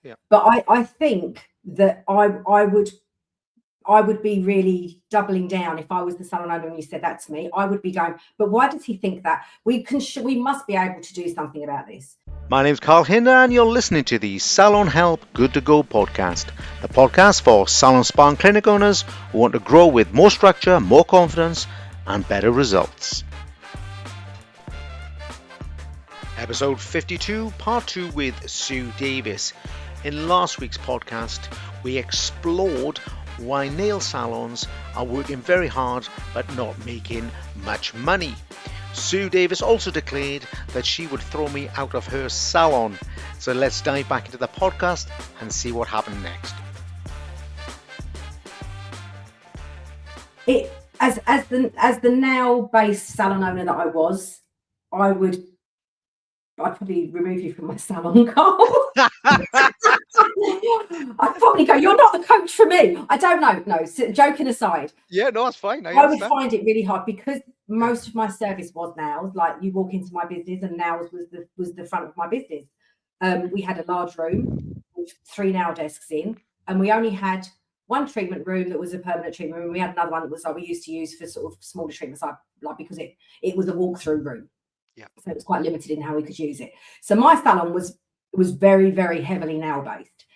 Yeah. But I think that I would be really doubling down if I was the salon owner and you said that to me. I would be going, but why does he think that? We must be able to do something about this. My name's Carl Hinder, and you're listening to the Salon Help Good to Go podcast, the podcast for salon, spa, and clinic owners who want to grow with more structure, more confidence, and better results. Episode 52, part 2 with Sue Davies. In last week's podcast, we explored why nail salons are working very hard but not making much money. Sue Davies also declared that she would throw me out of her salon. So let's dive back into the podcast and see what happened next. As the now-based salon owner that I was, I'd probably remove you from my salon, Carl. I'd probably go, you're not the coach for me. I don't know. No, joking aside. Yeah, no, that's fine. I would find it really hard because most of my service was nails. Like, you walk into my business and nails was the front of my business. We had a large room with 3 nail desks in, and we only had one treatment room that was a permanent treatment room. We had another one that was like we used to use for sort of smaller treatments, like because it was a walk-through room. Yeah. So it was quite limited in how we could use it. So my salon was very, very heavily nail based.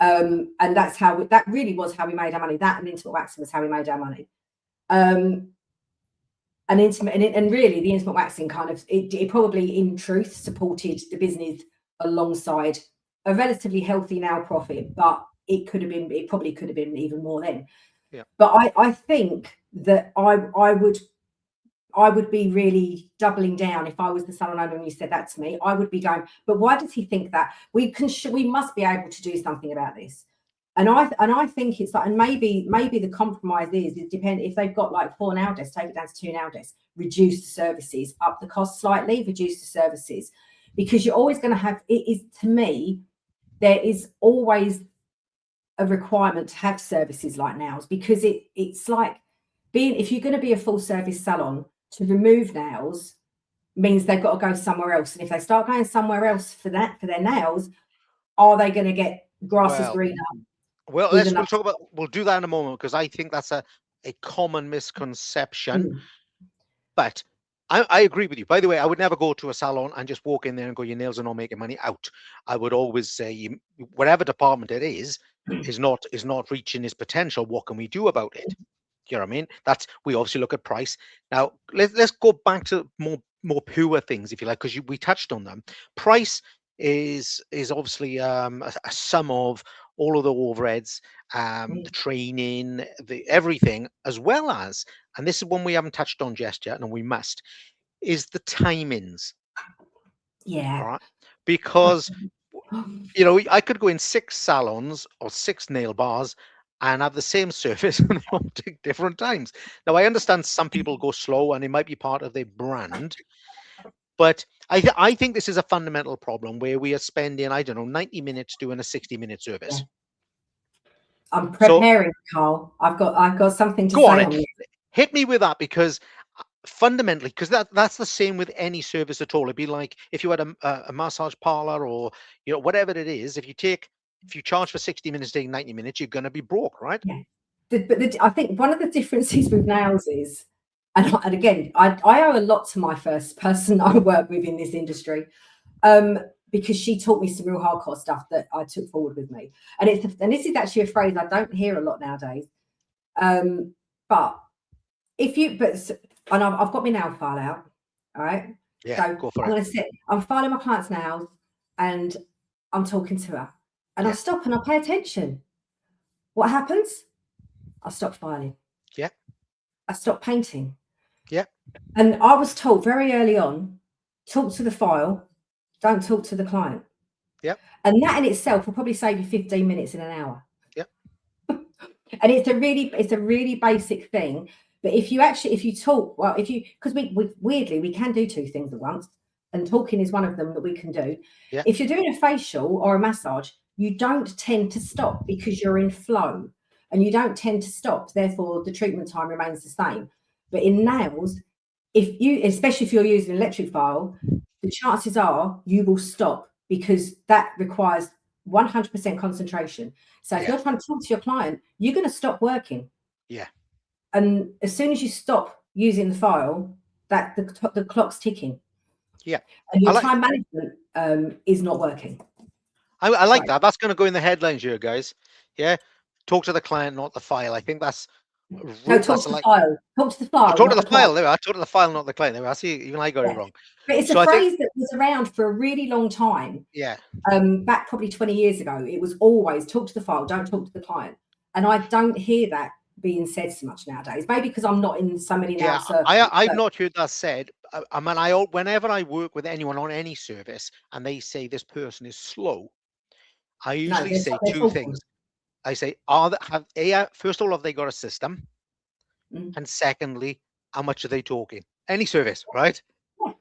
And that really was how we made our money. That and intimate waxing was how we made our money. And really the intimate waxing kind of it probably in truth supported the business alongside a relatively healthy nail profit, but it probably could have been even more then. Yeah. But I think that I would be really doubling down if I was the salon owner and you said that to me. I would be going, but why does he think that? We must be able to do something about this. And I think it's like, and maybe the compromise is it depends if they've got like 4 nail desks, take it down to 2 nail desks, reduce the services, up the cost slightly, reduce the services, because you're always going to have. It is, to me, there is always a requirement to have services like nails, because it's like if you're going to be a full service salon, to remove nails means they've got to go somewhere else. And if they start going somewhere else for their nails, are they going to get grasses greener? We'll do that in a moment, because I think that's a common misconception. But I agree with you. By the way, I would never go to a salon and just walk in there and go, your nails are not making money, out. I would always say, whatever department it is not reaching its potential. What can we do about it? You know what I mean? We obviously look at price. Now let's go back to more pure things, if you like, because we touched on them. Price is obviously a sum of all of the overheads, the training, the everything, as well as, and this is one we haven't touched on just yet, and we must, is the timings. Yeah. All right. Because I could go in 6 salons or 6 nail bars and have the same service and take different times. Now, I understand some people go slow and it might be part of their brand, but I think this is a fundamental problem where we are spending, 90 minutes doing a 60-minute service. Yeah. I'm preparing, Carl. I've got something to say on this. Hit me with that, because fundamentally, because that's the same with any service at all. It'd be like if you had a massage parlor, or whatever it is. If you charge for 60 minutes, taking 90 minutes, you're going to be broke, right? Yeah. I think one of the differences with nails is, and again, I owe a lot to my first person I work with in this industry, because she taught me some real hardcore stuff that I took forward with me. And this is actually a phrase I don't hear a lot nowadays. But and I've got my nail file out, all right? Yeah, so go for it. I'm filing my client's nails and I'm talking to her. And I stop and I pay attention. What happens? I stop filing. Yeah. I stop painting. Yeah. And I was taught very early on, talk to the file, don't talk to the client. Yeah. And that in itself will probably save you 15 minutes in an hour. Yeah. And it's a really basic thing. But if you talk, because we can do 2 things at once, and talking is one of them that we can do. Yeah. If you're doing a facial or a massage, you don't tend to stop because you're in flow, and you don't tend to stop. Therefore, the treatment time remains the same. But in nails, especially if you're using an electric file, the chances are you will stop, because that requires 100% concentration. So if you're trying to talk to your client, you're going to stop working. Yeah. And as soon as you stop using the file, that the clock's ticking. Yeah. And your time management is not working. I like that. That's going to go in the headlines here, guys. Yeah. Talk to the client, not the file. I think that's no, talk to the file. Talk to the file. Talk to the file. There we are. Talk to the file, not the client. There we are. See, even I got it wrong. But it's a phrase that was around for a really long time. Yeah. Back probably 20 years ago, it was always talk to the file, don't talk to the client. And I don't hear that being said so much nowadays. Maybe because I'm not in so many now. I've not heard that said. I mean, whenever I work with anyone on any service and they say this person is slow, I usually say two things. I say, first of all, have they got a system? And secondly, how much are they talking? Any service, right?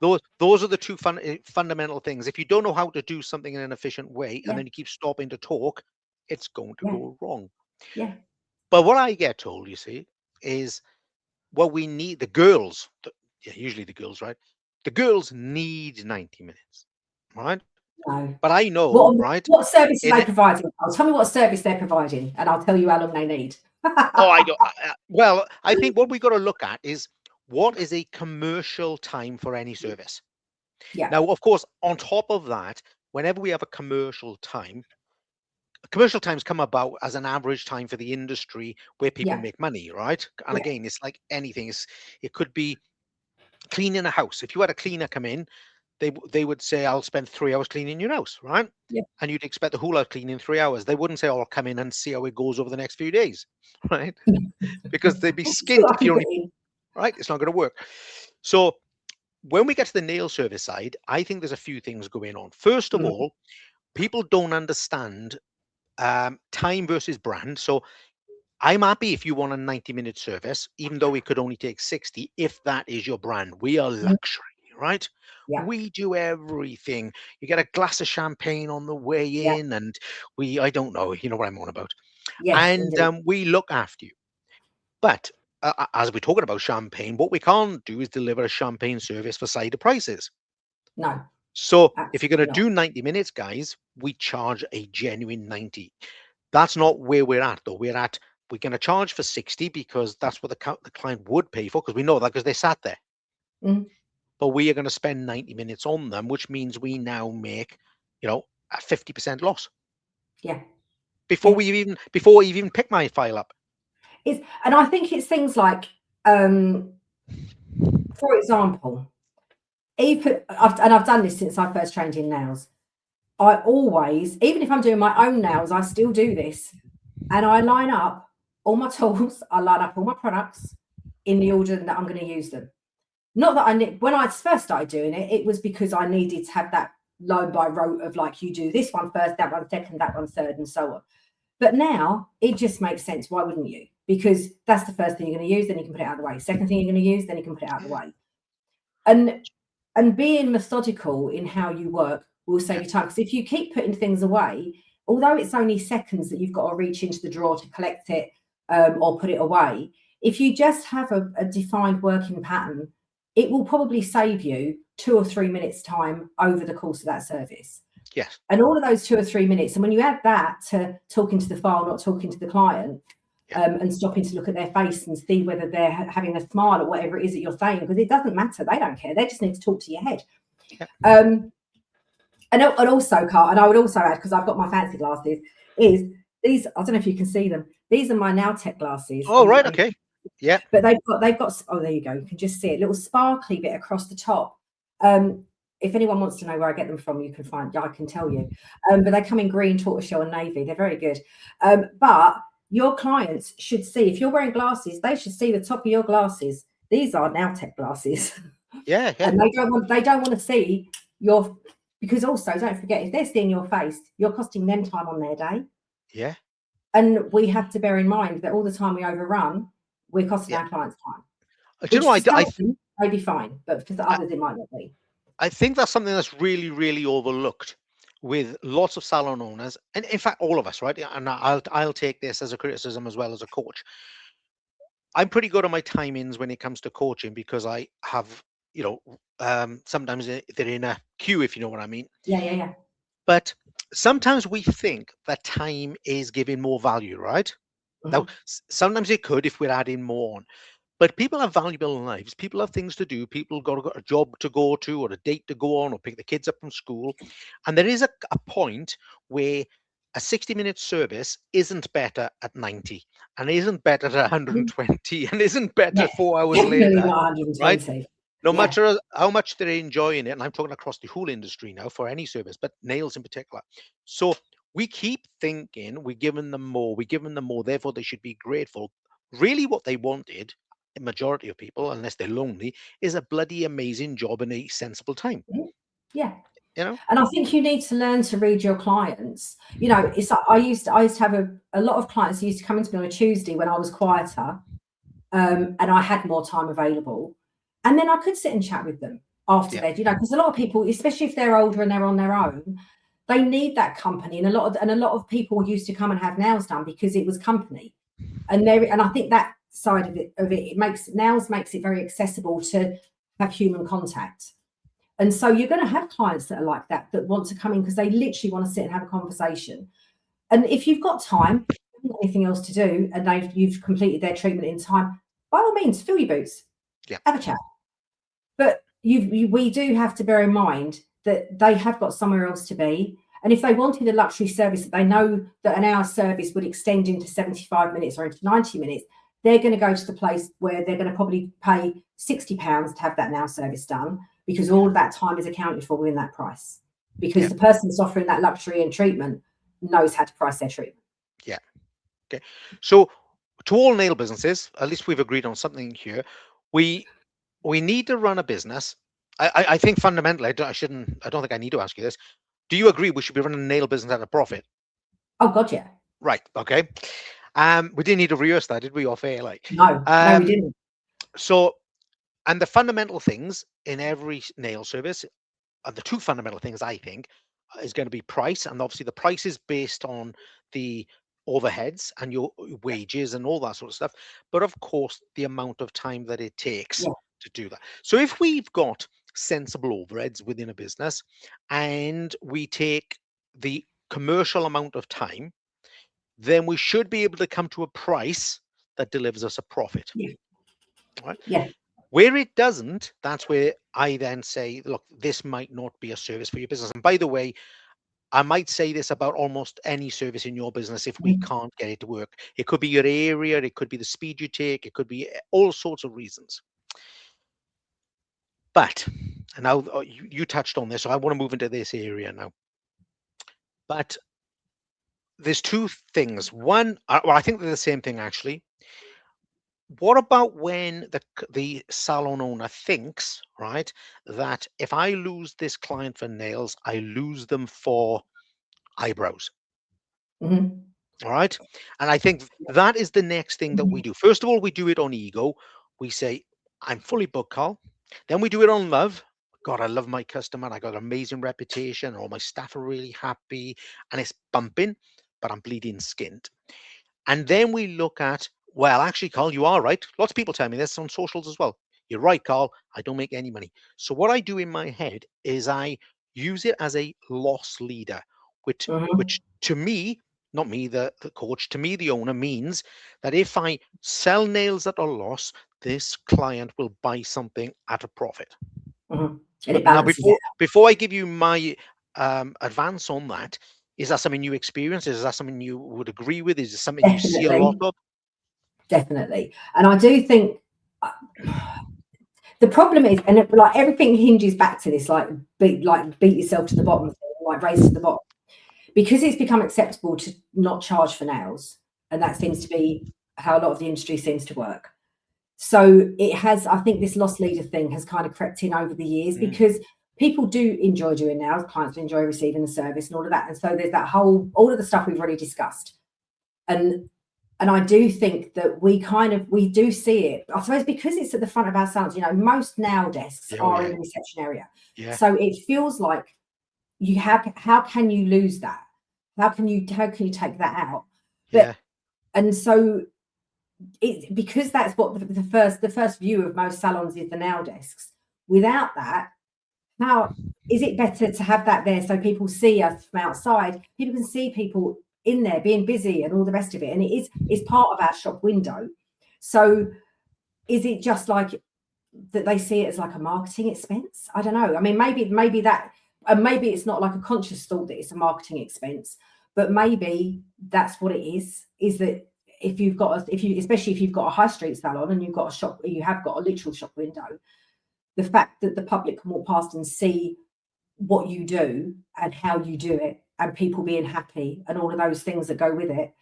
Those are the two fundamental things. If you don't know how to do something in an efficient way, and then you keep stopping to talk, it's going to go wrong. Yeah. But what I get told, you see, is what we need. The girls, usually the girls, right? The girls need 90 minutes, right? No. But I know, right? What service are they providing? Tell me what service they're providing, and I'll tell you how long they need. I don't. Well, I think what we got to look at is what is a commercial time for any service. Yeah. Now, of course, on top of that, whenever we have a commercial times come about as an average time for the industry where people make money, right? And again, it's like anything. It could be cleaning a house. If you had a cleaner come in, they would say, I'll spend 3 hours cleaning your house, right? Yeah. And you'd expect the whole house clean in 3 hours. They wouldn't say, I'll come in and see how it goes over the next few days, right? Because they'd be skint if you only, right? It's not going to work. So when we get to the nail service side, I think there's a few things going on. First of all, people don't understand time versus brand. So I'm happy if you want a 90-minute service, even though it could only take 60, if that is your brand. We are luxury, right? Yeah. We do everything. You get a glass of champagne on the way in, and I don't know, you know what I'm on about. Yes, and we look after you. But as we're talking about champagne, what we can't do is deliver a champagne service for cider prices. No. So if you're going to do 90 minutes, guys, we charge a genuine 90. That's not where we're at, though. We're going to charge for 60 because that's what the client would pay for, because we know that because they sat there. But we are going to spend 90 minutes on them, which means we now make, a 50% loss. Yeah. Before we even pick my file up. And I think it's things like, for example, I've done this since I first trained in nails. I always, even if I'm doing my own nails, I still do this. And I line up all my tools, I line up all my products in the order that I'm going to use them. Not that when I first started doing it, it was because I needed to have that line by rote of like, you do this one first, that one second, that one third, and so on. But now it just makes sense. Why wouldn't you? Because that's the first thing you're going to use, then you can put it out of the way. Second thing you're going to use, then you can put it out of the way. And being methodical in how you work will save you time. Because if you keep putting things away, although it's only seconds that you've got to reach into the drawer to collect it or put it away, if you just have a defined working pattern, it will probably save you 2 or 3 minutes time over the course of that service. Yes. And all of those 2 or 3 minutes, and when you add that to talking to the file, not talking to the client, and stopping to look at their face and see whether they're having a smile or whatever it is that you're saying, because it doesn't matter. They don't care. They just need to talk to your head. Yeah. And also, Carl, and I would also add, because I've got my fancy glasses, is these, I don't know if you can see them. These are my Now Tech glasses. Oh, right. Okay. Yeah. But they've got, oh, there you go. You can just see it, little sparkly bit across the top. If anyone wants to know where I get them from, you can find, I can tell you. But they come in green, tortoiseshell, and navy. They're very good. But your clients should see, if you're wearing glasses, they should see the top of your glasses. These are Now Tech glasses. Yeah. And they don't want to see your, because also don't forget, if they're seeing your face, you're costing them time on their day. Yeah. And we have to bear in mind that all the time we overrun, we're costing our clients time. Do you know, I may be fine, but for others it might not be. I think that's something that's really, really overlooked with lots of salon owners, and in fact, all of us, right? And I'll take this as a criticism as well as a coach. I'm pretty good on my timings when it comes to coaching because I have, sometimes they're in a queue, if you know what I mean. Yeah. But sometimes we think that time is giving more value, right? Now, sometimes it could if we're adding more on. But people have valuable lives. People have things to do. People got a job to go to, or a date to go on, or pick the kids up from school. And there is a point where a 60-minute service isn't better at 90, and isn't better at 120, and isn't better Yeah, 4 hours definitely later, not right? 120. No Yeah. matter how much they're enjoying it, and I'm talking across the whole industry now for any service, but nails in particular. So we keep thinking we're giving them more, therefore they should be grateful. Really, what they wanted, the majority of people, unless they're lonely, is a bloody amazing job in a sensible time. Yeah. You know? And I think you need to learn to read your clients. You know, it's like I used to have a lot of clients who used to come into me on a Tuesday when I was quieter, and I had more time available. And then I could sit and chat with them after Yeah. bed, you know, because a lot of people, especially if they're older and they're on their own, they need that company. And a lot of people used to come and have nails done because it was company. And I think that side of it makes it very accessible to have human contact. And so you're going to have clients that are like that want to come in because they literally want to sit and have a conversation. And if you've got time, anything else to do, and you've completed their treatment in time, by all means, fill your boots, have a chat. But we do have to bear in mind that they have got somewhere else to be. And if they wanted a luxury service that they know that an hour service would extend into 75 minutes or into 90 minutes, they're going to go to the place where they're going to probably pay £60 to have that now service done, because all of that time is accounted for within that price. Because the person that's offering that luxury and treatment knows how to price their treatment. Yeah. Okay. So to all nail businesses, at least we've agreed on something here. We need to run a business. I think fundamentally, I don't think I need to ask you this. Do you agree we should be running a nail business at a profit? Oh God, yeah. Right. Okay. We didn't need to rehearse that, did we, off air? Like, No, we didn't. So, and the fundamental things in every nail service, the two fundamental things I think is going to be price, and obviously the price is based on the overheads and your wages and all that sort of stuff. But of course, the amount of time that it takes to do that. So if we've got sensible overheads within a business, and we take the commercial amount of time, then we should be able to come to a price that delivers us a profit. Right? Yeah. Where it doesn't, that's where I then say, look, this might not be a service for your business. And by the way, I might say this about almost any service in your business if we can't get it to work. It could be your area, it could be the speed you take, it could be all sorts of reasons. But, and now you touched on this, so I want to move into this area now. But there's two things. One, well, I think they're the same thing actually. What about when the salon owner thinks, right, that if I lose this client for nails, I lose them for eyebrows? All right. And I think that is the next thing that we do. First of all, we do it on ego. We say, I'm fully booked, Carl. Then we do it on love. God, I love my customer. I got an amazing reputation. All my staff are really happy. And it's bumping, but I'm bleeding skinned. And then we look at, well, actually, Carl, you are right. Lots of people tell me this on socials as well. You're right, Carl. I don't make any money. So what I do in my head is I use it as a loss leader, which to me, not me, the coach, to me, the owner, means that if I sell nails at a loss, this client will buy something at a profit. And it now, balances it. before I give you my advance on that, is that something you experience? Is that something you would agree with? Is it something you see a lot of? Definitely. And I do think the problem is, and like everything hinges back to this, like beat yourself to the bottom, like race to the bottom, because it's become acceptable to not charge for nails, and that seems to be how a lot of the industry seems to work. So it has, I think this loss leader thing has kind of crept in over the years, because people do enjoy doing nails, clients enjoy receiving the service and all of that. And so there's that all of the stuff we've already discussed. And I do think that we do see it, I suppose, because it's at the front of our salons. You know, most nail desks are in the reception area. So it feels like how can you lose that? How can you take that out? And so because that's what the first view of most salons is, the nail desks. Without that, how is it better to have that there so people see us from outside? People can see people in there being busy and all the rest of it, and it's part of our shop window. So is it just like that they see it as like a marketing expense? I don't know. I mean, maybe that, and maybe it's not like a conscious thought that it's a marketing expense, but maybe that's what it is that if you've got especially if you've got a high street salon and you've got a shop, you have got a literal shop window, the fact that the public can walk past and see what you do and how you do it and people being happy and all of those things that go with it,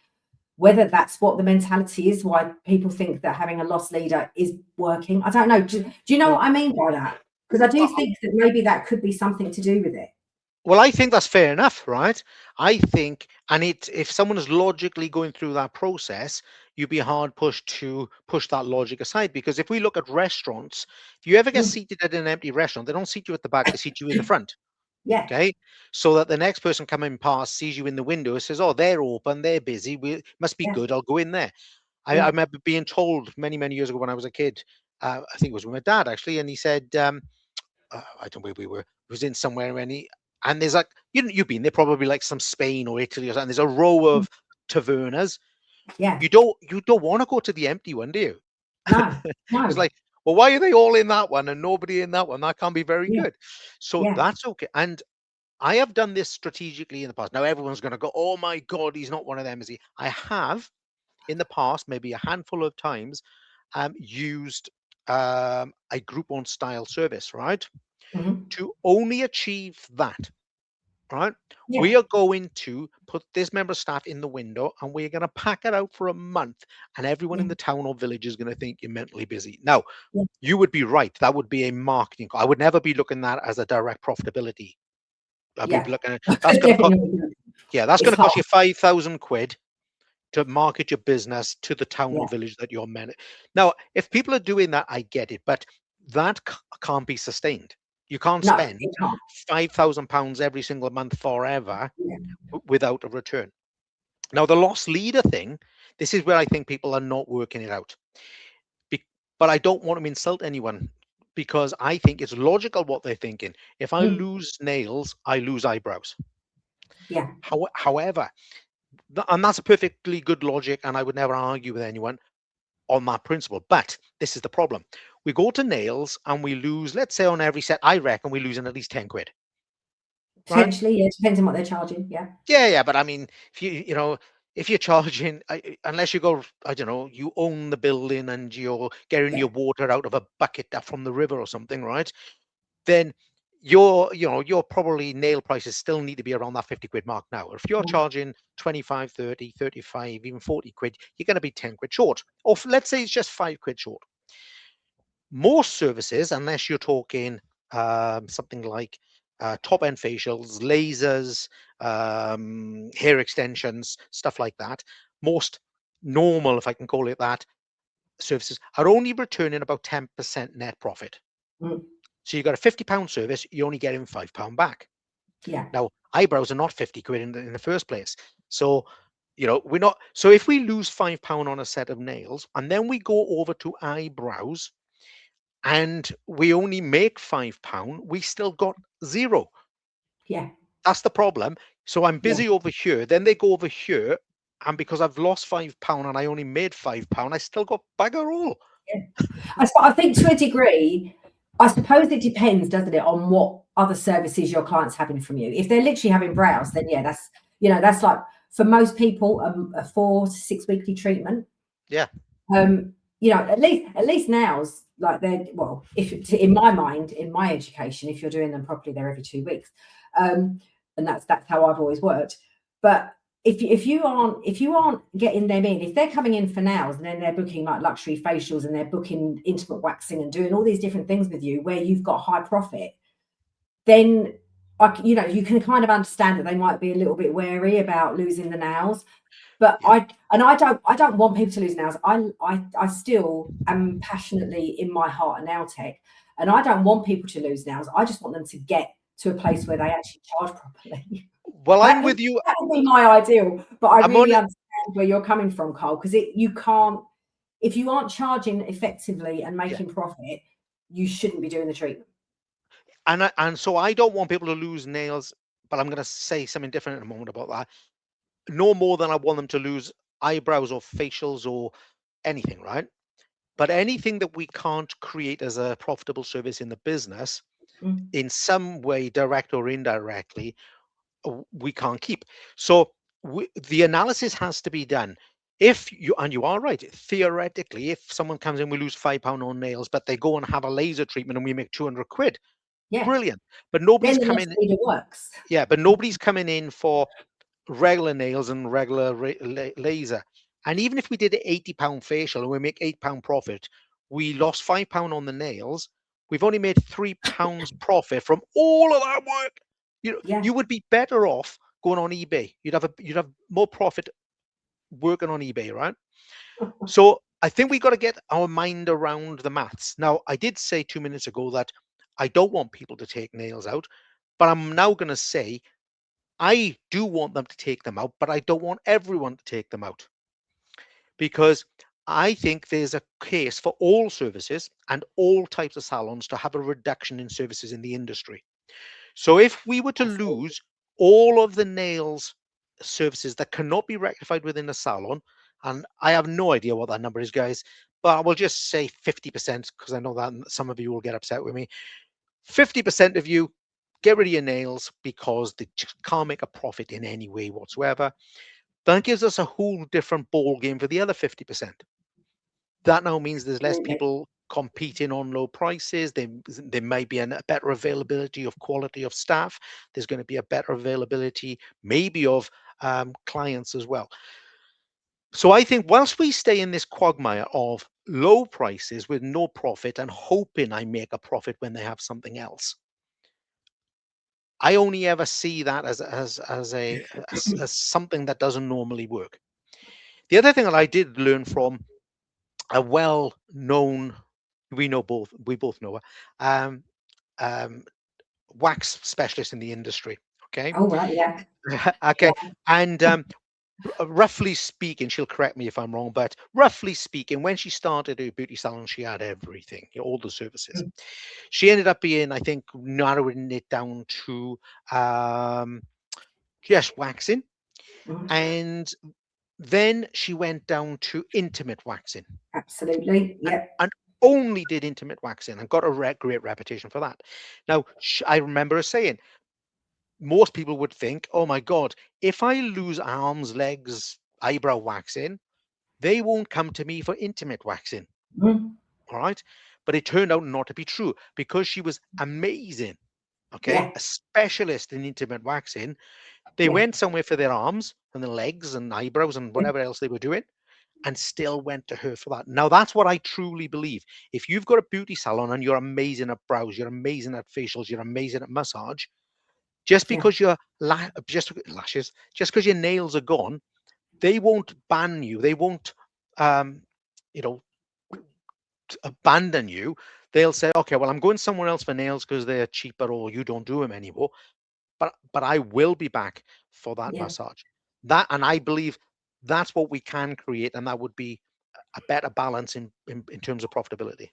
whether that's what the mentality is, why people think that having a loss leader is working. I don't know. Do you know what I mean by that? Because I do think that maybe that could be something to do with it. Well, I think that's fair enough, right? I think, and if someone is logically going through that process, you'd be hard pushed to push that logic aside. Because if we look at restaurants, if you ever get seated at an empty restaurant, they don't seat you at the back, they seat you in the front. Yeah. Okay. So that the next person coming past sees you in the window, says, "Oh, they're open, they're busy. Must be good. I'll go in there." I remember being told many, many years ago when I was a kid, I think it was with my dad actually, and he said, I don't know where we were. It was in somewhere, and there's like you've been there probably like some Spain or Italy or something. There's a row of tavernas. Yeah. You don't want to go to the empty one, do you? No. It's like, well, why are they all in that one and nobody in that one? That can't be very Yeah. good. So that's okay. And I have done this strategically in the past. Now everyone's going to go, "Oh my God, he's not one of them, is he?" I have in the past, maybe a handful of times, used a group-owned style service, right? To only achieve that, right? We are going to put this member of staff in the window and we're going to pack it out for a month, and everyone in the town or village is going to think you're mentally busy. Now, you would be right. That would be a marketing. I would never be looking at that as a direct profitability. I'd be looking at that's going to cost, that's going to cost you 5,000 quid to market your business to the town or village that you're managing. Now, if people are doing that, I get it, but that can't be sustained. You can't spend £5,000 every single month forever without a return. Now, the loss leader thing, this is where I think people are not working it out. But I don't want to insult anyone because I think it's logical what they're thinking. If I lose nails, I lose eyebrows. Yeah. However, and that's a perfectly good logic, and I would never argue with anyone on that principle. But this is the problem. We go to nails and we lose, let's say on every set, I reckon we're losing at least 10 quid. Potentially, yeah, depends on what they're charging. Yeah. But I mean, if you're charging, unless you go, I don't know, you own the building and you're getting your water out of a bucket from the river or something, right? Then your probably nail prices still need to be around that 50 quid mark now. If you're charging 25, 30, 35, even 40 quid, you're going to be 10 quid short. Or let's say it's just 5 quid short. Most services, unless you're talking something like top-end facials, lasers, hair extensions, stuff like that, most normal, if I can call it that, services are only returning about 10% net profit. So you got a £50 service, you're only getting £5 back. Yeah. Now, eyebrows are not 50 quid in the first place. So, we're not. So if we lose £5 on a set of nails and then we go over to eyebrows and we only make £5, we still got zero. Yeah. That's the problem. So I'm busy over here. Then they go over here. And because I've lost £5 and I only made £5, I still got bugger all. Yeah. I think to a degree, I suppose it depends, doesn't it, on what other services your client's having from you. If they're literally having brows, then that's like for most people a 4 to 6 weekly treatment. Yeah. At least nails, like if in my mind, in my education, if you're doing them properly, they're every 2 weeks, and that's how I've always worked. But if you aren't getting them in, if they're coming in for nails and then they're booking like luxury facials and they're booking intimate waxing and doing all these different things with you where you've got high profit, then you can kind of understand that they might be a little bit wary about losing the nails. But I don't want people to lose nails. I still am passionately in my heart a nail tech, and I don't want people to lose nails. I just want them to get to a place where they actually charge properly. Well, I'm with you. That would be my ideal, but I really understand where you're coming from, Carl, because you can't, if you aren't charging effectively and making profit, you shouldn't be doing the treatment. And so I don't want people to lose nails, but I'm going to say something different in a moment about that. No more than I want them to lose eyebrows or facials or anything, right? But anything that we can't create as a profitable service in the business, in some way, direct or indirectly, we can't keep. So the analysis has to be done. If you, and you are right, theoretically, if someone comes in, we lose £5 on nails, but they go and have a laser treatment and we make 200 quid, Yeah. brilliant. But nobody's Then the coming. loss leader works. Yeah, but nobody's coming in for regular nails and regular laser. And even if we did an £80 facial and we make £8 profit, we lost £5 on the nails. We've only made £3 profit from all of that work. You would be better off going on eBay. You'd have more profit working on eBay, right? So I think we got to get our mind around the maths. Now, I did say 2 minutes ago that I don't want people to take nails out, but I'm now going to say I do want them to take them out, but I don't want everyone to take them out, because I think there's a case for all services and all types of salons to have a reduction in services in the industry. So if we were to lose all of the nails services that cannot be rectified within a salon, and I have no idea what that number is, guys, but I will just say 50%, because I know that some of you will get upset with me. 50% of you get rid of your nails because they just can't make a profit in any way whatsoever. That gives us a whole different ball game for the other 50%. That now means there's less people competing on low prices. There may be a better availability of quality of staff. There's going to be a better availability maybe of clients as well. So I think whilst we stay in this quagmire of low prices with no profit and hoping I make a profit when they have something else, I only ever see that as something that doesn't normally work. The other thing that I did learn from a well-known, we both know her, wax specialist in the industry. Okay. Oh, right. Yeah. Okay. And roughly speaking, she'll correct me if I'm wrong, but roughly speaking, when she started her beauty salon, she had everything, all the services. She ended up being, I think, narrowing it down to just waxing. And then she went down to intimate waxing. Absolutely. Yeah. And only did intimate waxing and got a great reputation for that. Now, I remember her saying, most people would think, oh my God, if I lose arms, legs, eyebrow waxing, they won't come to me for intimate waxing. All right. But it turned out not to be true, because she was amazing. Okay. A specialist in intimate waxing. They went somewhere for their arms and their legs and eyebrows and whatever else they were doing, and still went to her for that. Now, that's what I truly believe. If you've got a beauty salon and you're amazing at brows, you're amazing at facials, you're amazing at massage, just because your just because your nails are gone, they won't ban you. They won't, you know, abandon you. They'll say, okay, well, I'm going somewhere else for nails because they're cheaper, or you don't do them anymore. But I will be back for that massage. And I believe that's what we can create, and that would be a better balance in terms of profitability.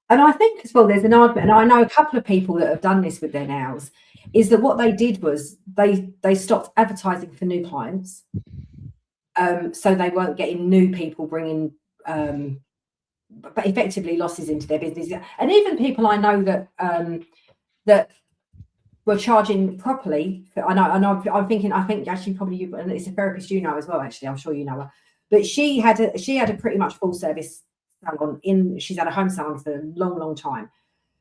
And I think as well, there's an argument, and I know a couple of people that have done this with their nails, is that what they did was they stopped advertising for new clients. So they weren't getting new people bringing, but effectively losses into their business. And even people I know that were charging properly. I think actually probably you, and it's a therapist you know as well. Actually, I'm sure you know her, but she had a pretty much full service salon she's had a home salon for a long time,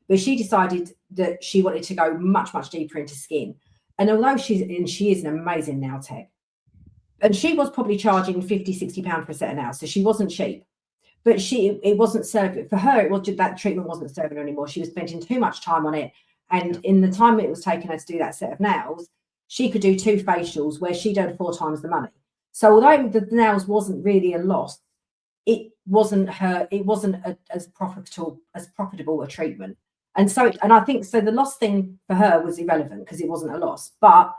but she decided that she wanted to go much deeper into skin. And although she is an amazing nail tech, and she was probably charging £50-60 for a set of nails, so she wasn't cheap, but it wasn't serving for her. That treatment wasn't serving her anymore. She was spending too much time on it, and in the time it was taking her to do that set of nails, she could do 2 facials where she'd earn 4 times the money. So although the nails wasn't really a loss, it wasn't as profitable a treatment. And so, and I think so the loss thing for her was irrelevant because it wasn't a loss. But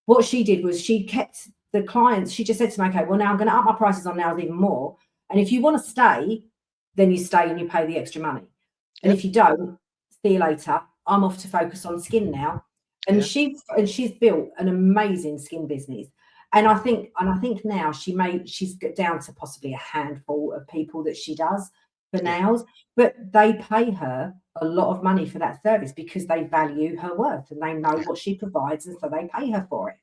what she did was she kept the clients. She just said to me, okay, well, now I'm going to up my prices on nails even more. And if you want to stay, then you stay and you pay the extra money. And if you don't, see you later. I'm off to focus on skin now. And she's built an amazing skin business. And I think now she's got down to possibly a handful of people that she does for nails, but they pay her a lot of money for that service because they value her worth and they know what she provides, and so they pay her for it.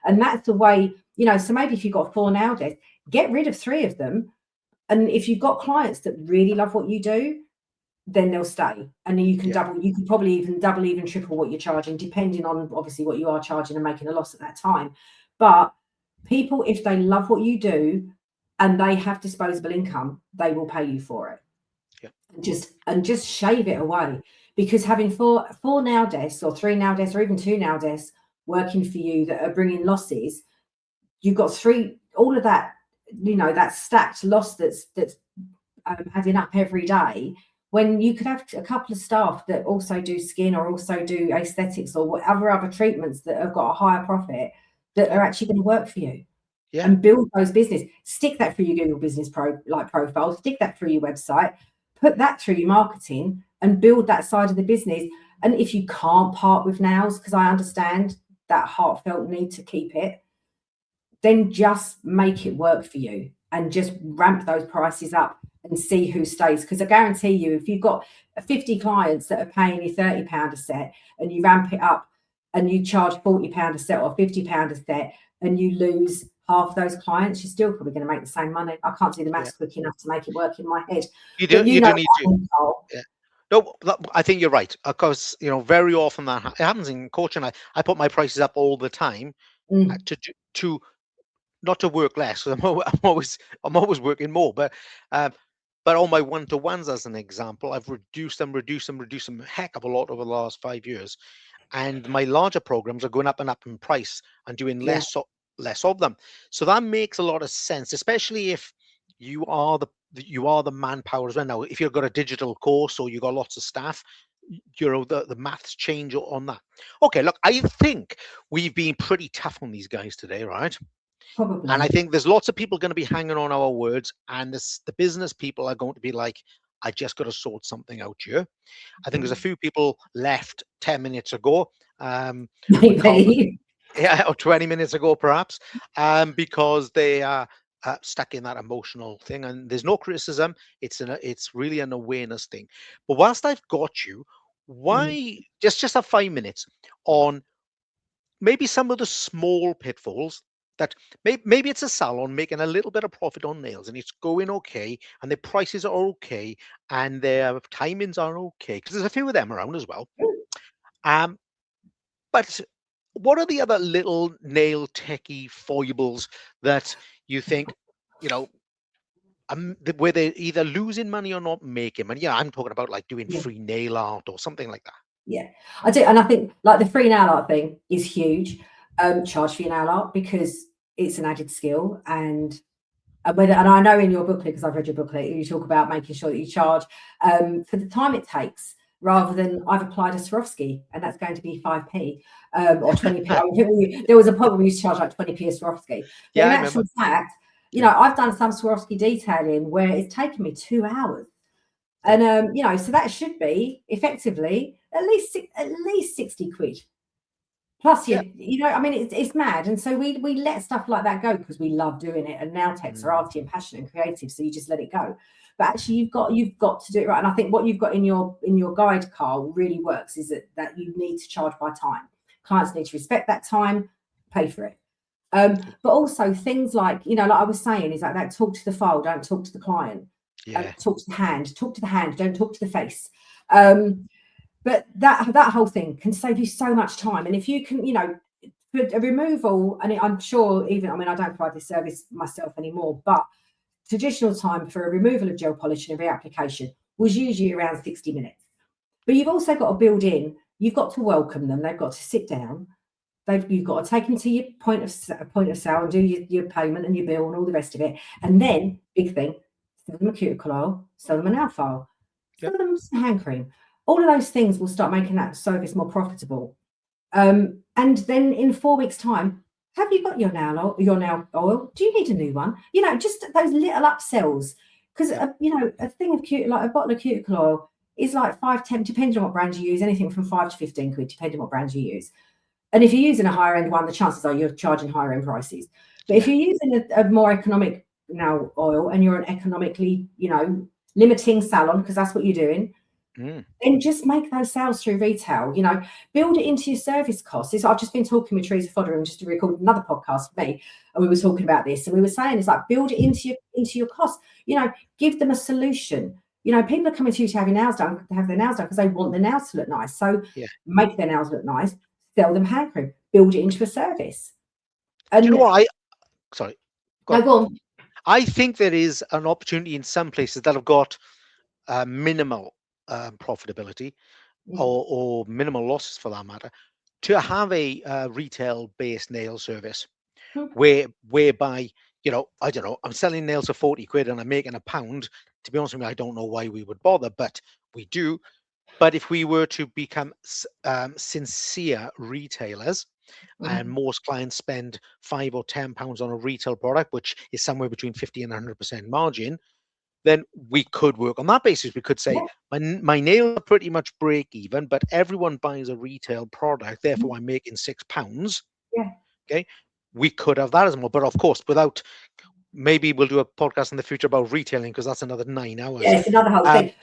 And that's the way, you know. So maybe if you've got 4 nail desks, get rid of 3 of them, and if you've got clients that really love what you do, then they'll stay, and then you can double. You can probably even double, even triple what you're charging, depending on obviously what you are charging and making a loss at that time. But people, if they love what you do and they have disposable income, they will pay you for it. And just shave it away, because having four nail desks or 3 nail desks or even 2 nail desks working for you that are bringing losses, you've got 3, all of that, you know, that stacked loss that's adding up every day, when you could have a couple of staff that also do skin or also do aesthetics or whatever other treatments that have got a higher profit that are actually going to work for you. And build those business. Stick that through your Google Business profile, stick that through your website, put that through your marketing, and build that side of the business. And if you can't part with nails, because I understand that heartfelt need to keep it, then just make it work for you and just ramp those prices up and see who stays. Because I guarantee you, if you've got 50 clients that are paying you £30 a set and you ramp it up and you charge £40 a set or £50 a set and you lose half those clients, you're still probably going to make the same money. I can't do the maths quick enough to make it work in my head. You do need to. No, I think you're right, because you know very often that it happens in coaching. I put my prices up all the time to not to work less. I'm always working more, but on my one-to-ones, as an example, I've reduced them a heck of a lot over the last 5 years, and my larger programs are going up and up in price and doing less of them. So that makes a lot of sense, especially if you are the manpower as well. Now, if you've got a digital course or you've got lots of staff, you know, the maths change on that. Okay, look, I think we've been pretty tough on these guys today, right? Probably. And I think there's lots of people going to be hanging on our words, and the business people are going to be like, I just got to sort something out here. I think there's a few people left 10 minutes ago. Maybe. Or 20 minutes ago, perhaps, because they are stuck in that emotional thing. And there's no criticism. It's really an awareness thing. But whilst I've got you, why just have 5 minutes on maybe some of the small pitfalls that maybe it's a salon making a little bit of profit on nails and it's going okay and their prices are okay and their timings are okay, because there's a few of them around as well. But what are the other little nail techie foibles that you think, you know, where they're either losing money or not making money? Yeah, I'm talking about like doing free nail art or something like that. Yeah, I do. And I think like the free nail art thing is huge. Charge for your nail art because it's an added skill. And I know in your booklet, because I've read your booklet, you talk about making sure that you charge for the time it takes, rather than I've applied a Swarovski and that's going to be 5p or 20p. There was a point where we used to charge like 20p a Swarovski. But in actual fact, you know, I've done some Swarovski detailing where it's taken me 2 hours. And, you know, so that should be effectively at least 60 quid. Plus, you know, I mean, it's mad. And so we let stuff like that go because we love doing it. And nail techs are arty and passionate and creative. So you just let it go. But actually, you've got to do it right. And I think what you've got in your guide, Carl, really works is that you need to charge by time. Clients need to respect that time, pay for it. But also things like, you know, like I was saying, is like that talk to the file, don't talk to the client. Talk to the hand, don't talk to the face. But that whole thing can save you so much time. And if you can, you know, for a removal, and I'm sure even, I mean, I don't provide this service myself anymore, but traditional time for a removal of gel polish and a reapplication was usually around 60 minutes. But you've also got to build in, you've got to welcome them, they've got to sit down, you've got to take them to your point of sale and do your payment and your bill and all the rest of it. And then, big thing, sell them a cuticle oil, sell them a nail file, sell them some hand cream. All of those things will start making that service more profitable. And then in 4 weeks' time, have you got your nail oil? Do you need a new one? You know, just those little upsells. Because you know, a thing of like a bottle of cuticle oil is like 5, 10, depending on what brand you use, anything from 5 to 15 quid, depending on what brand you use. And if you're using a higher end one, the chances are you're charging higher end prices. But if you're using a more economic now oil, and you're an economically, limiting salon, because that's what you're doing, then just make those sales through retail. Build it into your service costs. I've just been talking with Teresa Fodder, just to record another podcast for me, and we were talking about this, and we were saying it's like build it into your costs. Give them a solution. People are coming to you to have their nails done because they want their nails to look nice. So make their nails look nice, sell them hand cream, build it into a service. And do you know what? Sorry. Go on. I think there is an opportunity in some places that have got minimal profitability or minimal losses, for that matter, to have a retail-based nail service whereby, I don't know, I'm selling nails for 40 quid and I'm making £1. To be honest with you, I don't know why we would bother, but we do. But if we were to become sincere retailers, and most clients spend £5 or £10 on a retail product, which is somewhere between 50 and 100% margin, then we could work on that basis. We could say, my nails are pretty much break even, but everyone buys a retail product, therefore I'm making £6. Okay, we could have that as well. But of course, maybe we'll do a podcast in the future about retailing, because that's another 9 hours. Yeah, it's another whole thing.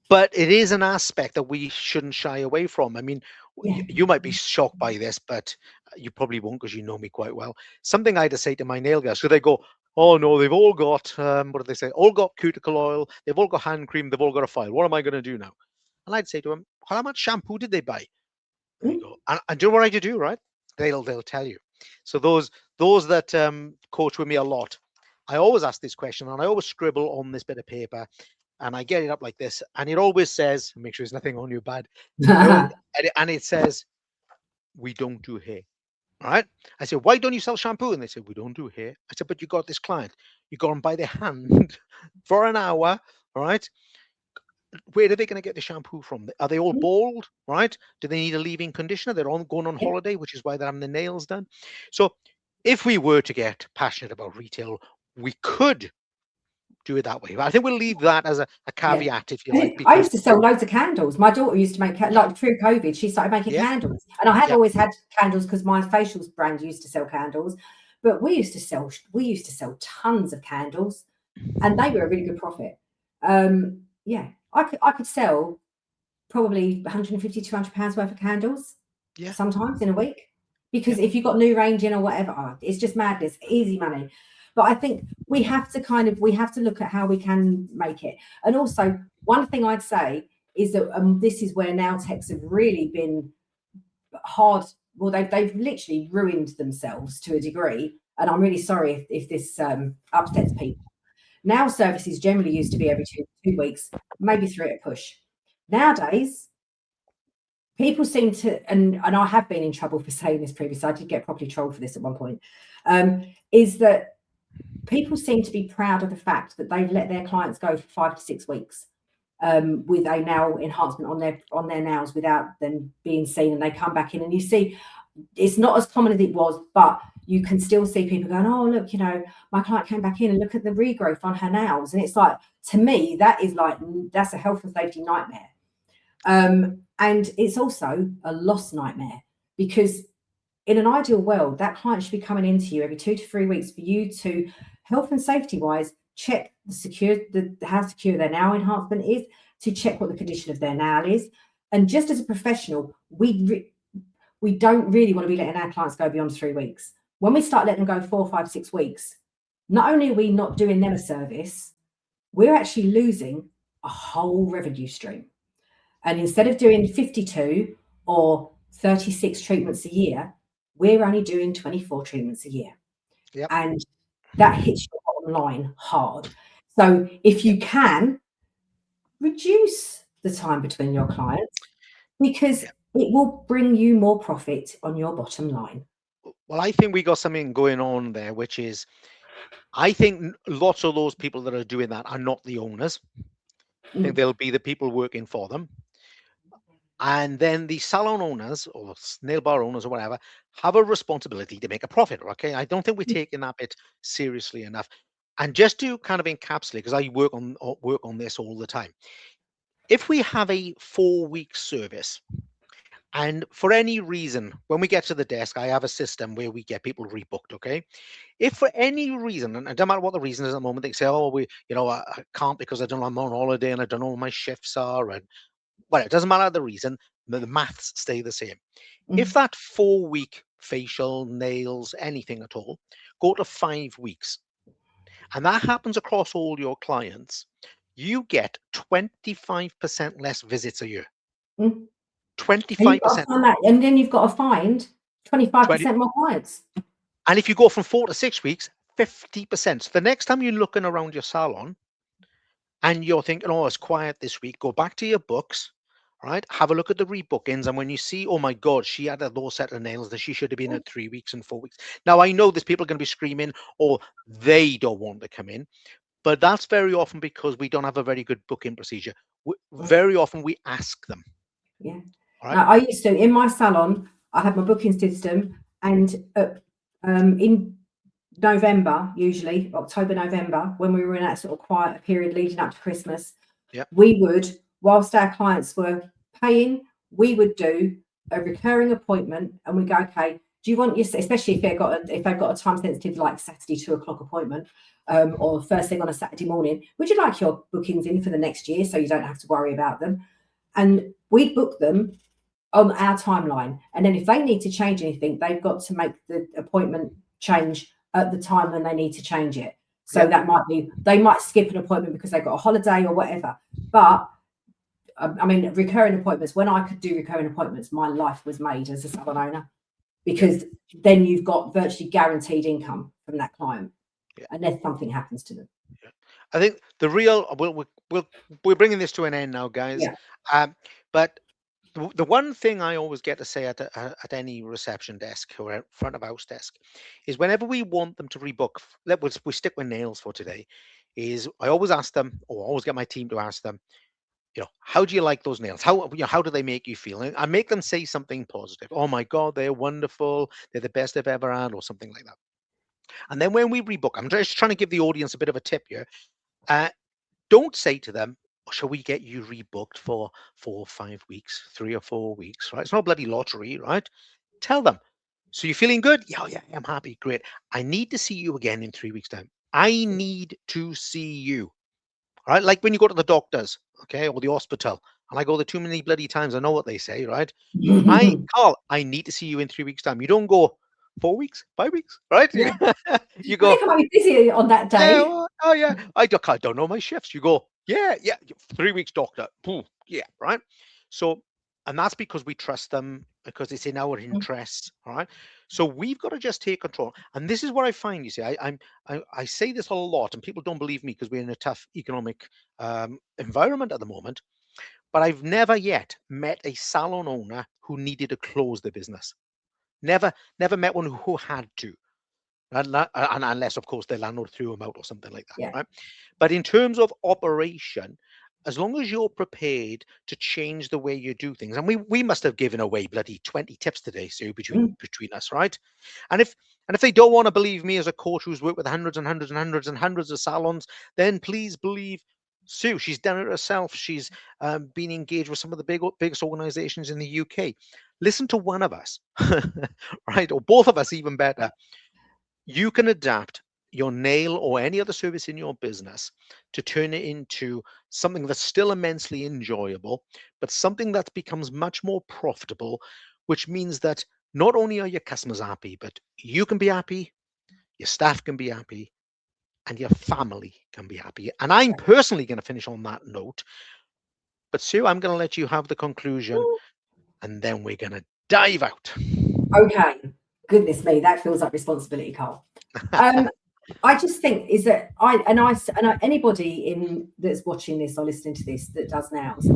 But it is an aspect that we shouldn't shy away from. I mean, you might be shocked by this, but you probably won't, because you know me quite well. Something I had to say to my nail guys, so they go, oh no, they've all got, what do they say? All got cuticle oil, they've all got hand cream, they've all got a file. What am I going to do now? And I'd say to them, how much shampoo did they buy? And they go, and do you know what I do, right? They'll tell you. So those that coach with me a lot, I always ask this question, and I always scribble on this bit of paper, and I get it up like this, and it always says, make sure there's nothing on you bad, and it says, we don't do hair. All right. I said, why don't you sell shampoo? And they said, we don't do hair. I said, but you got this client. You got them by their hand for an hour. All right. Where are they going to get the shampoo from? Are they all bald? Right? Do they need a leave-in conditioner? They're all going on holiday, which is why they're having their nails done. So if we were to get passionate about retail, we could do it that way. But I think we'll leave that as a caveat, if you like. I used to sell loads of candles. My daughter used to make, like through COVID, she started making candles. And I had always had candles because my facials brand used to sell candles. But we used to sell tons of candles, and they were a really good profit. I could sell probably 150, 200 pounds worth of candles sometimes in a week, because if you've got new range in or whatever, it's just madness, easy money. But I think we have to look at how we can make it. And also, one thing I'd say is that this is where now techs have really been hard. Well, they've literally ruined themselves to a degree. And I'm really sorry if this upsets people. Now services generally used to be every two weeks, maybe 3 at a push. Nowadays, people seem to, and I have been in trouble for saying this previously, I did get properly trolled for this at one point, is that people seem to be proud of the fact that they've let their clients go for 5 to 6 weeks with a nail enhancement on their nails without them being seen, and they come back in, and you see it's not as common as it was, but you can still see people going, oh look, my client came back in and look at the regrowth on her nails. And it's like, to me, that's a health and safety nightmare. And it's also a loss nightmare, because in an ideal world, that client should be coming into you every 2 to 3 weeks for you to, health and safety wise, check how secure their nail enhancement is, to check what the condition of their nail is. And just as a professional, we don't really want to be letting our clients go beyond 3 weeks. When we start letting them go 4, 5, 6 weeks, not only are we not doing them a service, we're actually losing a whole revenue stream. And instead of doing 52 or 36 treatments a year, we're only doing 24 treatments a year. Yep. And that hits your bottom line hard. So if you can, reduce the time between your clients, because it will bring you more profit on your bottom line. Well, I think we got something going on there, which is, I think lots of those people that are doing that are not the owners. I think they'll be the people working for them. And then the salon owners or nail bar owners or whatever have a responsibility to make a profit. Okay. I don't think we're taking that bit seriously enough. And just to kind of encapsulate, because I work on this all the time, if we have a 4-week service, and for any reason, when we get to the desk, I have a system where we get people rebooked, okay? If for any reason, and it doesn't matter what the reason is at the moment, they say, oh, I can't because I don't know, I'm on holiday and I don't know what my shifts are, and well, it doesn't matter the reason, the maths stay the same. If that 4-week facial, nails, anything at all, go to 5 weeks, and that happens across all your clients, you get 25% less visits a year. Mm. 25%. And then you've got to find 25% more clients. And if you go from 4 to 6 weeks, 50%. So the next time you're looking around your salon and you're thinking, oh, it's quiet this week, go back to your books, right? Have a look at the rebookings. And when you see, oh my God, she had a low set of nails that she should have been at 3 weeks and 4 weeks. Now, I know there's people going to be screaming, or they don't want to come in. But that's very often because we don't have a very good booking procedure. Very often we ask them. Yeah. All right. Now, I used to, in my salon, I had my booking system, and in November, usually October, November, when we were in that sort of quiet period leading up to Christmas, we would, whilst our clients were paying, we would do a recurring appointment, and we go, okay, do you want your, especially if they've got a time sensitive like Saturday 2 o'clock appointment, or first thing on a Saturday morning, would you like your bookings in for the next year so you don't have to worry about them? And we book them on our timeline, and then if they need to change anything, they've got to make the appointment change at the time when they need to change it. So that might be, they might skip an appointment because they've got a holiday or whatever. But I mean, recurring appointments, when I could do recurring appointments, my life was made as a salon owner, because then you've got virtually guaranteed income from that client, unless something happens to them. I think the real, we're bringing this to an end now, guys. But the one thing I always get to say at any reception desk or front of house desk is, whenever we want them to rebook, we stick with nails for today, is I always ask them, or always get my team to ask them, how do you like those nails? How do they make you feel? And I make them say something positive. Oh my God, they're wonderful. They're the best I've ever had, or something like that. And then when we rebook, I'm just trying to give the audience a bit of a tip here. Don't say to them, shall we get you rebooked for 4 or 5 weeks, 3 or 4 weeks, right? It's not a bloody lottery, right? Tell them, so you're feeling good? Yeah, I'm happy. Great. I need to see you again in 3 weeks' time. I need to see you. All right. Like when you go to the doctors, okay, or the hospital, and I go there too many bloody times, I know what they say, right? Carl, I need to see you in 3 weeks' time. You don't go 4 weeks, 5 weeks, right? Yeah. You go, I might be busy on that day. I don't know my shifts. You go, 3 weeks, doctor. Yeah, right. So, and that's because we trust them, because it's in our interests. All right. So we've got to just take control. And this is what I find. You see, I say this a lot, and people don't believe me because we're in a tough economic environment at the moment. But I've never yet met a salon owner who needed to close their business. Never met one who had to. And unless, of course, their landlord threw them out or something like that, right? But in terms of operation, as long as you're prepared to change the way you do things, and we must have given away bloody 20 tips today, Sue, between us, right? And if they don't want to believe me as a coach who's worked with hundreds and hundreds and hundreds and hundreds of salons, then please believe Sue. She's done it herself. She's been engaged with some of the biggest organizations in the UK. Listen to one of us, right? Or both of us, even better. You can adapt your nail or any other service in your business to turn it into something that's still immensely enjoyable, but something that becomes much more profitable, which means that not only are your customers happy, but you can be happy, your staff can be happy, and your family can be happy. And I'm personally going to finish on that note. But Sue, I'm going to let you have the conclusion, and then we're going to dive out. Okay. Goodness me, that feels like responsibility, Carl. I just think is that anybody that's watching this or listening to this that does nails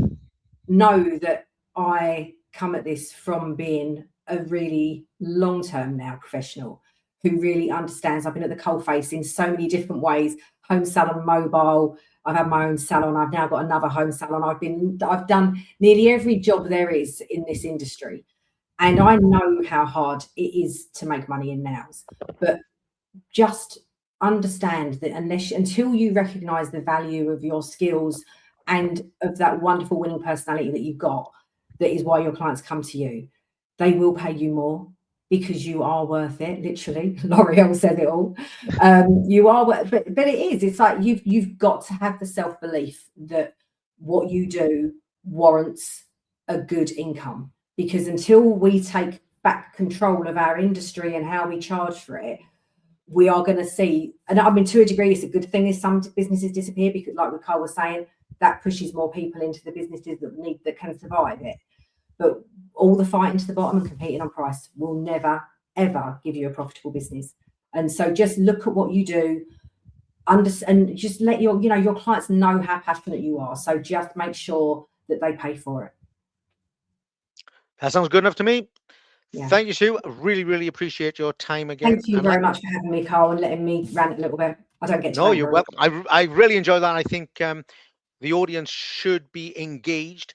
know that I come at this from being a really long-term nail professional who really understands. I've been at the coalface in so many different ways: home salon, mobile. I've had my own salon. I've now got another home salon. I've done nearly every job there is in this industry. And I know how hard it is to make money in nails, but just understand that until you recognize the value of your skills and of that wonderful winning personality that you've got, that is why your clients come to you. They will pay you more because you are worth it. Literally, L'Oreal said it all. You are, but it is. It's like you've got to have the self-belief that what you do warrants a good income, because until we take back control of our industry and how we charge for it, we are going to see, and I mean, to a degree, it's a good thing if some businesses disappear, because like what Carl was saying, that pushes more people into the businesses that can survive it. But all the fighting to the bottom and competing on price will never, ever give you a profitable business. And so just look at what you do, and just let your clients know how passionate you are. So just make sure that they pay for it. That sounds good enough to me. Yeah. Thank you, Sue. I really, really appreciate your time again. Thank you very much for having me, Carl, and letting me rant a little bit. I don't get to. No, you're welcome. I really enjoy that. I think the audience should be engaged.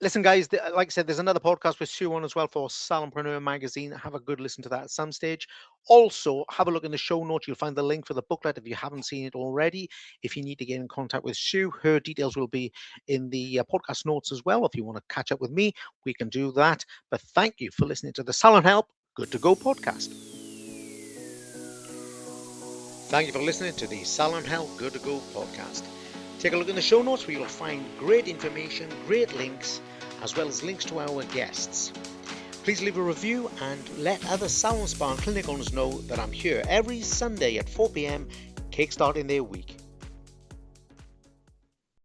Listen, guys, like I said, there's another podcast with Sue on as well for Salonpreneur magazine. Have a good listen to that at some stage. Also, have a look in the show notes. You'll find the link for the booklet if you haven't seen it already. If you need to get in contact with Sue, her details will be in the podcast notes as well. If you want to catch up with me, we can do that. But thank you for listening to the Salon Help Good to Go podcast. Thank you for listening to the Salon Help Good to Go podcast. Take a look in the show notes where you'll find great information, great links, as well as links to our guests. Please leave a review and let other salon, spa and clinic owners know that I'm here every Sunday at 4 p.m, kickstarting their week.